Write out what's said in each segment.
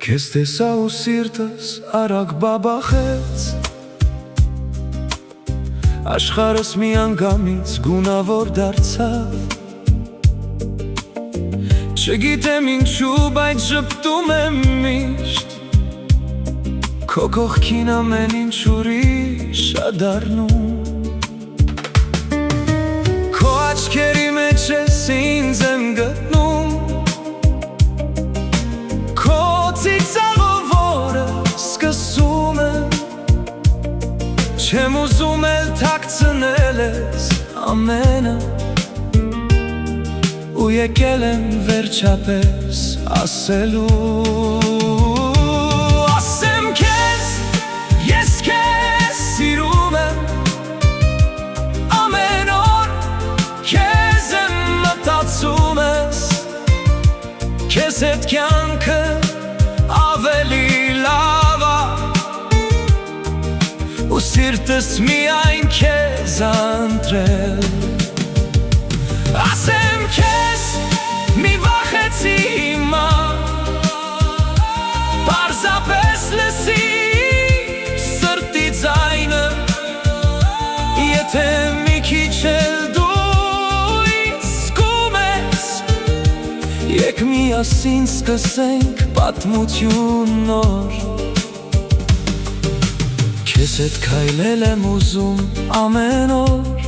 Քեզ տեսա ու սիրտս արագ բաբախեց, աշխարհս մի անգամից գունավոր դարձավ։ Չգիտեմ ինչու, բայց ժպտում եմ միշտ, քո կողքին ամեն ինչ ուրիշ ա դառնում։ Քո աչքերի մեջ ես ինձ եմ գտնում, քո ծիծաղով օրը սկսում եմ, չեմ ուզում էլ թաքցնել ես ամենը, ու եկել եմ վերջապես ասելու։ Ասեմ քեզ, ես քեզ սիրում եմ, ամեն օր քեզ եմ մտածում ես, քեզ հետ կյանքը ավելի լավ ա, ու սիրտս միայն քեզ ա ընտրել։ Ասեմ քեզ, մի վախեցի հիմա, պարզապես լսի սրտի ձայնը, եթե մի քիչ էլ դու ինձ զգում ես, եկ միասին սկսենք պատմություն նոր։ Քեզ հետ քայլել եմ ուզում ամեն օր,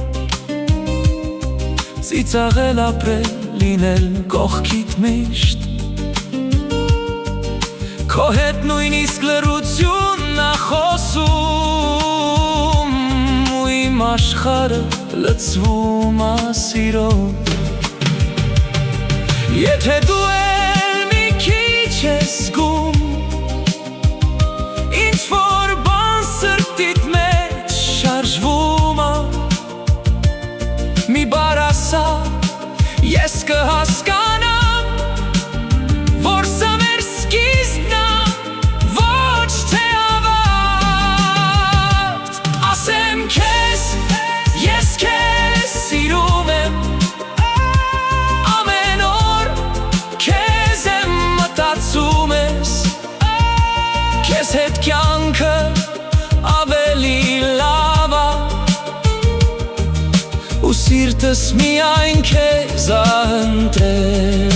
ծիծաղել ապրել, լինել կողքիդ միշտ, քո հետ նույնիսկ լռությունն ա խոսում, ու իմ աշխարհը լցվում ա սիրով։ Եթե դու էլ մի քիչ ես զգում, ինչ-որ բան սրտիդ մեջ շարժվում ա, մի բառ ասա, ես կհասկանամ, որ սա մեր սկիզբն ա, ոչ թե ավարտ։ Ասեմ քեզ, ես քեզ սիրում եմ, ամեն օր քեզ եմ մտածում ես, քեզ հետ կյանքը ավելի լավ ա, ու սիրտս միայն քեզ ա ընտրել։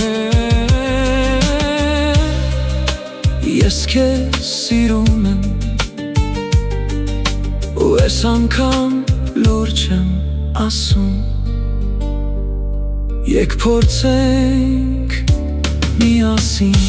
Ես քեզ սիրում եմ, ու ես անգամ լուրջ եմ ասում, եկ փորձենք միասին